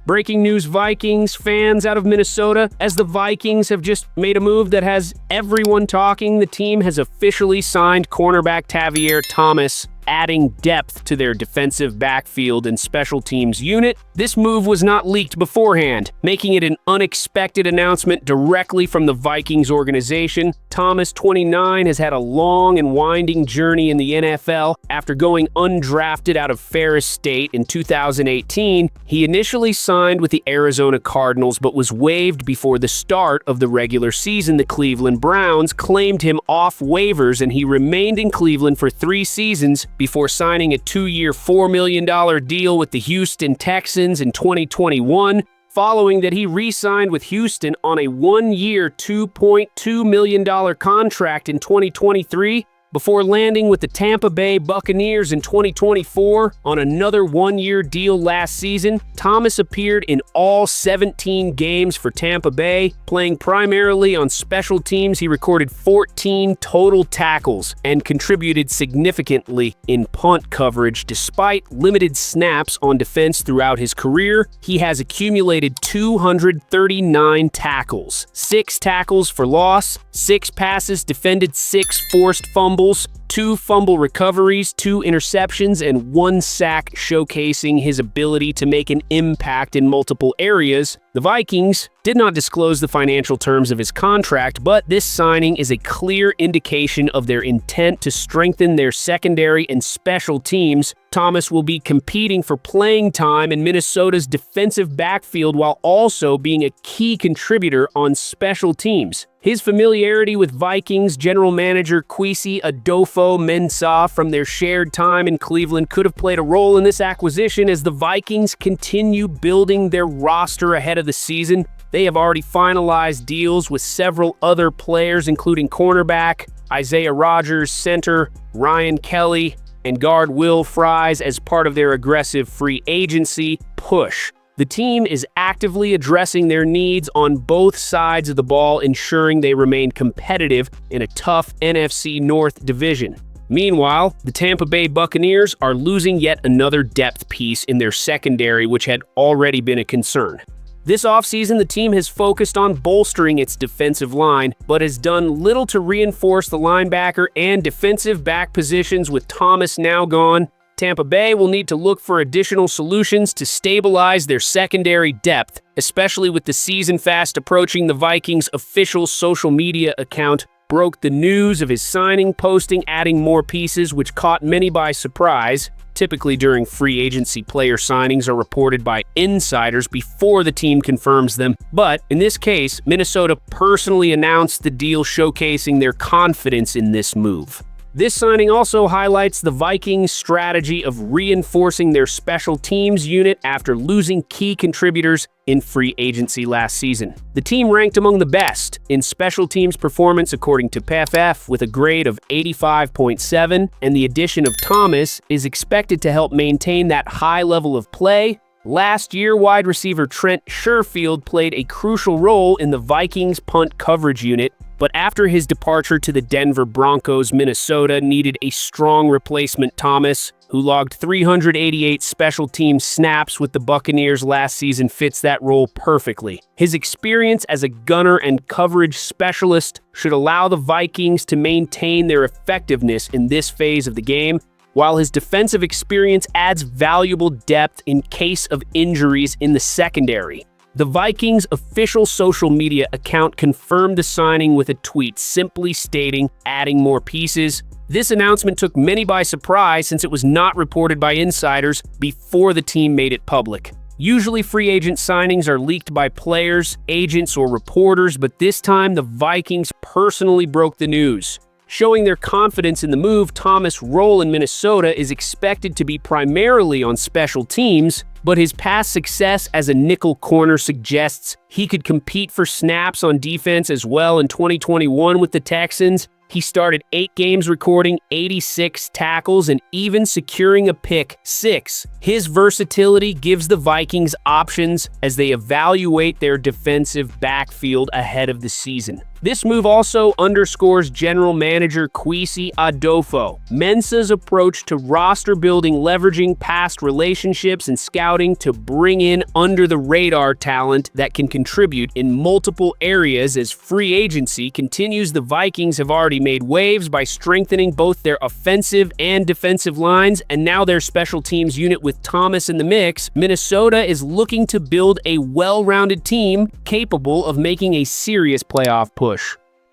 Breaking news, Vikings fans out of Minnesota. As the Vikings have just made a move that has everyone talking, the team has officially signed cornerback Tavier Thomas, adding depth to their defensive backfield and special teams unit. This move was not leaked beforehand, making it an unexpected announcement directly from the Vikings organization. Thomas, 29, has had a long and winding journey in the NFL. After going undrafted out of Ferris State in 2018, he initially signed with the Arizona Cardinals but was waived before the start of the regular season. The Cleveland Browns claimed him off waivers, and he remained in Cleveland for 3 seasons before signing a 2-year, $4 million deal with the Houston Texans in 2021. Following that, he re-signed with Houston on a 1-year, $2.2 million contract in 2023, before landing with the Tampa Bay Buccaneers in 2024 on another 1-year deal last season. Thomas appeared in all 17 games for Tampa Bay, playing primarily on special teams. He recorded 14 total tackles and contributed significantly in punt coverage. Despite limited snaps on defense throughout his career, he has accumulated 239 tackles, 6 tackles for loss, 6 passes defended, 6 forced fumbles, 2 fumble recoveries, 2 interceptions, and 1 sack, showcasing his ability to make an impact in multiple areas. The Vikings did not disclose the financial terms of his contract, but this signing is a clear indication of their intent to strengthen their secondary and special teams. Thomas will be competing for playing time in Minnesota's defensive backfield while also being a key contributor on special teams. His familiarity with Vikings general manager Kwesi Adofo-Mensah from their shared time in Cleveland could have played a role in this acquisition as the Vikings continue building their roster ahead of the season. They have already finalized deals with several other players, including cornerback Isaiah Rodgers, center Ryan Kelly, and guard Will Fries as part of their aggressive free agency push. The team is actively addressing their needs on both sides of the ball, ensuring they remain competitive in a tough NFC North division. Meanwhile, the Tampa Bay Buccaneers are losing yet another depth piece in their secondary, which had already been a concern. This offseason, the team has focused on bolstering its defensive line, but has done little to reinforce the linebacker and defensive back positions. With Thomas now gone, Tampa Bay will need to look for additional solutions to stabilize their secondary depth, especially with the season fast approaching. The Vikings' official social media account broke the news of his signing, posting adding more pieces, which caught many by surprise. Typically during free agency, player signings are reported by insiders before the team confirms them. But in this case, Minnesota personally announced the deal, showcasing their confidence in this move. This signing also highlights the Vikings' strategy of reinforcing their special teams unit after losing key contributors in free agency last season. The team ranked among the best in special teams performance according to PFF with a grade of 85.7, and the addition of Thomas is expected to help maintain that high level of play. Last year, wide receiver Trent Sherfield played a crucial role in the Vikings' punt coverage unit, but after his departure to the Denver Broncos, Minnesota needed a strong replacement. Thomas, who logged 388 special team snaps with the Buccaneers last season, fits that role perfectly. His experience as a gunner and coverage specialist should allow the Vikings to maintain their effectiveness in this phase of the game, while his defensive experience adds valuable depth in case of injuries in the secondary. The Vikings' official social media account confirmed the signing with a tweet simply stating, "adding more pieces." This announcement took many by surprise since it was not reported by insiders before the team made it public. Usually free agent signings are leaked by players, agents, or reporters, but this time the Vikings personally broke the news. Showing their confidence in the move, Thomas' role in Minnesota is expected to be primarily on special teams, but his past success as a nickel corner suggests he could compete for snaps on defense as well. In 2021 with the Texans, he started 8 games, recording 86 tackles and even securing a pick 6. His versatility gives the Vikings options as they evaluate their defensive backfield ahead of the season. This move also underscores general manager Kwesi Adolfo-Mensah's approach to roster building, leveraging past relationships and scouting to bring in under-the-radar talent that can contribute in multiple areas. As free agency continues, the Vikings have already made waves by strengthening both their offensive and defensive lines, and now their special teams unit with Thomas in the mix. Minnesota is looking to build a well-rounded team capable of making a serious playoff push.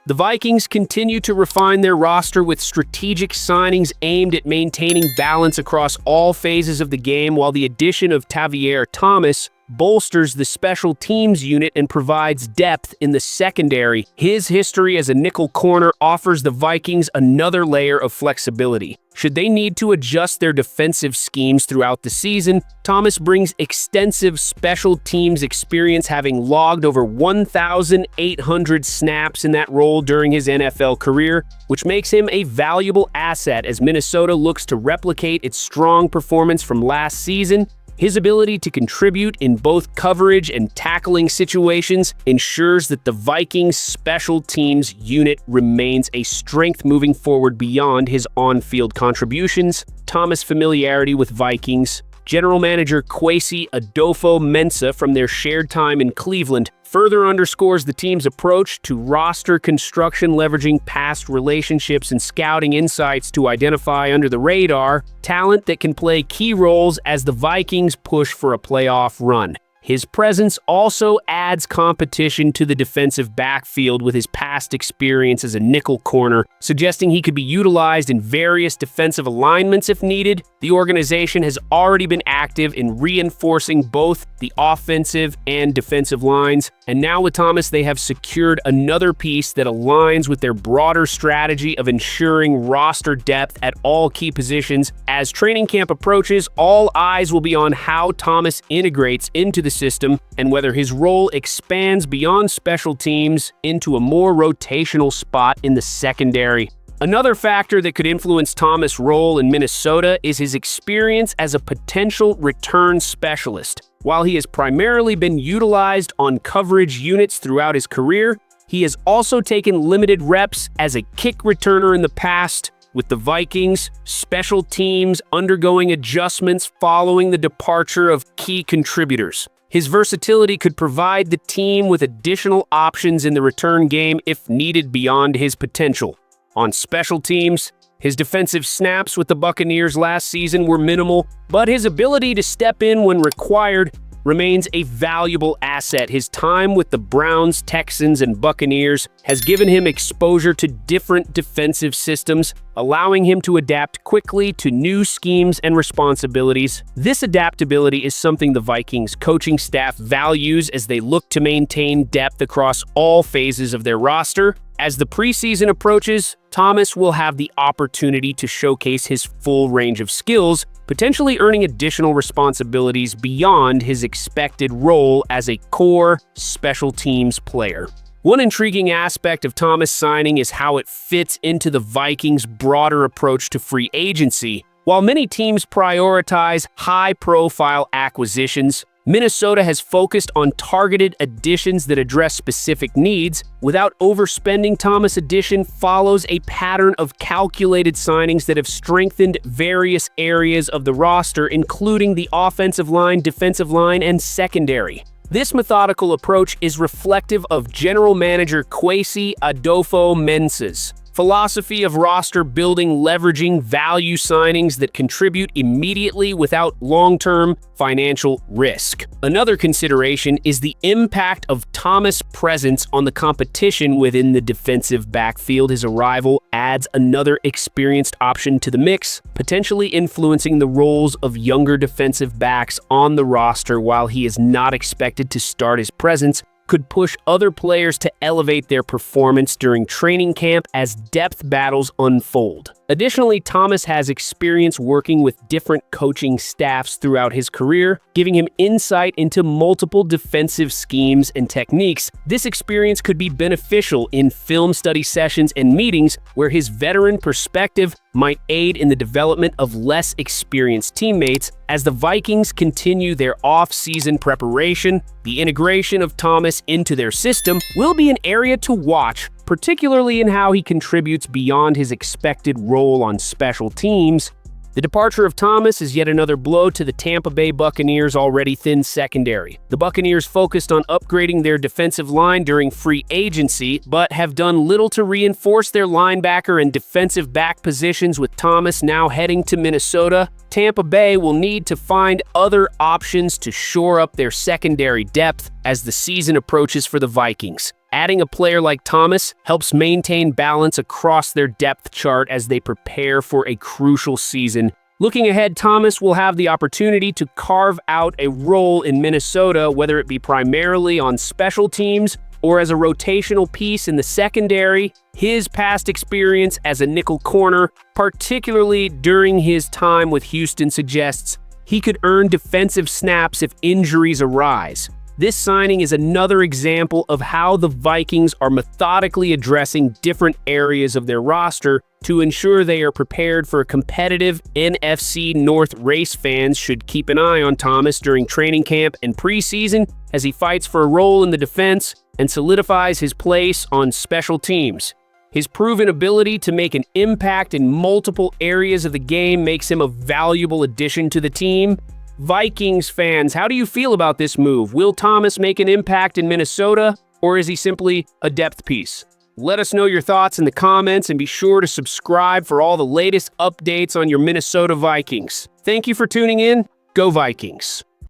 The Vikings continue to refine their roster with strategic signings aimed at maintaining balance across all phases of the game, while the addition of Tavier Thomas bolsters the special teams unit and provides depth in the secondary. His history as a nickel corner offers the Vikings another layer of flexibility. Should they need to adjust their defensive schemes throughout the season, Thomas brings extensive special teams experience, having logged over 1,800 snaps in that role during his NFL career, which makes him a valuable asset as Minnesota looks to replicate its strong performance from last season. His ability to contribute in both coverage and tackling situations ensures that the Vikings' special teams unit remains a strength moving forward beyond his on-field contributions. Thomas' familiarity with Vikings general manager Kwesi Adolfo-Mensah from their shared time in Cleveland further underscores the team's approach to roster construction, leveraging past relationships and scouting insights to identify under-the-radar talent that can play key roles as the Vikings push for a playoff run. His presence also adds competition to the defensive backfield with his past experience as a nickel corner, suggesting he could be utilized in various defensive alignments if needed. The organization has already been active in reinforcing both the offensive and defensive lines, and now with Thomas, they have secured another piece that aligns with their broader strategy of ensuring roster depth at all key positions. As training camp approaches, all eyes will be on how Thomas integrates into the system and whether his role expands beyond special teams into a more rotational spot in the secondary. Another factor that could influence Thomas' role in Minnesota is his experience as a potential return specialist. While he has primarily been utilized on coverage units throughout his career, he has also taken limited reps as a kick returner in the past, with the Vikings' special teams undergoing adjustments following the departure of key contributors. His versatility could provide the team with additional options in the return game if needed beyond his potential. On special teams, his defensive snaps with the Buccaneers last season were minimal, but his ability to step in when required remains a valuable asset. His time with the Browns, Texans, and Buccaneers has given him exposure to different defensive systems, allowing him to adapt quickly to new schemes and responsibilities. This adaptability is something the Vikings coaching staff values as they look to maintain depth across all phases of their roster. As the preseason approaches, Thomas will have the opportunity to showcase his full range of skills, potentially earning additional responsibilities beyond his expected role as a core special teams player. One intriguing aspect of Thomas' signing is how it fits into the Vikings' broader approach to free agency. While many teams prioritize high-profile acquisitions, Minnesota has focused on targeted additions that address specific needs. Without overspending, Thomas' addition follows a pattern of calculated signings that have strengthened various areas of the roster, including the offensive line, defensive line, and secondary. This methodical approach is reflective of general manager Kwesi Adolfo-Mensah's philosophy of roster building, leveraging value signings that contribute immediately without long-term financial risk. Another consideration is the impact of Thomas' presence on the competition within the defensive backfield. His arrival adds another experienced option to the mix, potentially influencing the roles of younger defensive backs on the roster. While he is not expected to start, his presence could push other players to elevate their performance during training camp as depth battles unfold. Additionally, Thomas has experience working with different coaching staffs throughout his career, giving him insight into multiple defensive schemes and techniques. This experience could be beneficial in film study sessions and meetings where his veteran perspective might aid in the development of less experienced teammates. As the Vikings continue their off-season preparation, the integration of Thomas into their system will be an area to watch, particularly in how he contributes beyond his expected role on special teams. The departure of Thomas is yet another blow to the Tampa Bay Buccaneers' already thin secondary. The Buccaneers focused on upgrading their defensive line during free agency, but have done little to reinforce their linebacker and defensive back positions. With Thomas now heading to Minnesota, Tampa Bay will need to find other options to shore up their secondary depth as the season approaches for the Vikings. Adding a player like Thomas helps maintain balance across their depth chart as they prepare for a crucial season. Looking ahead, Thomas will have the opportunity to carve out a role in Minnesota, whether it be primarily on special teams or as a rotational piece in the secondary. His past experience as a nickel corner, particularly during his time with Houston, suggests he could earn defensive snaps if injuries arise. This signing is another example of how the Vikings are methodically addressing different areas of their roster to ensure they are prepared for a competitive NFC North race. Fans should keep an eye on Thomas during training camp and preseason as he fights for a role in the defense and solidifies his place on special teams. His proven ability to make an impact in multiple areas of the game makes him a valuable addition to the team. Vikings fans, how do you feel about this move? Will Thomas make an impact in Minnesota, or is he simply a depth piece? Let us know your thoughts in the comments, and be sure to subscribe for all the latest updates on your Minnesota Vikings. Thank you for tuning in. Go Vikings!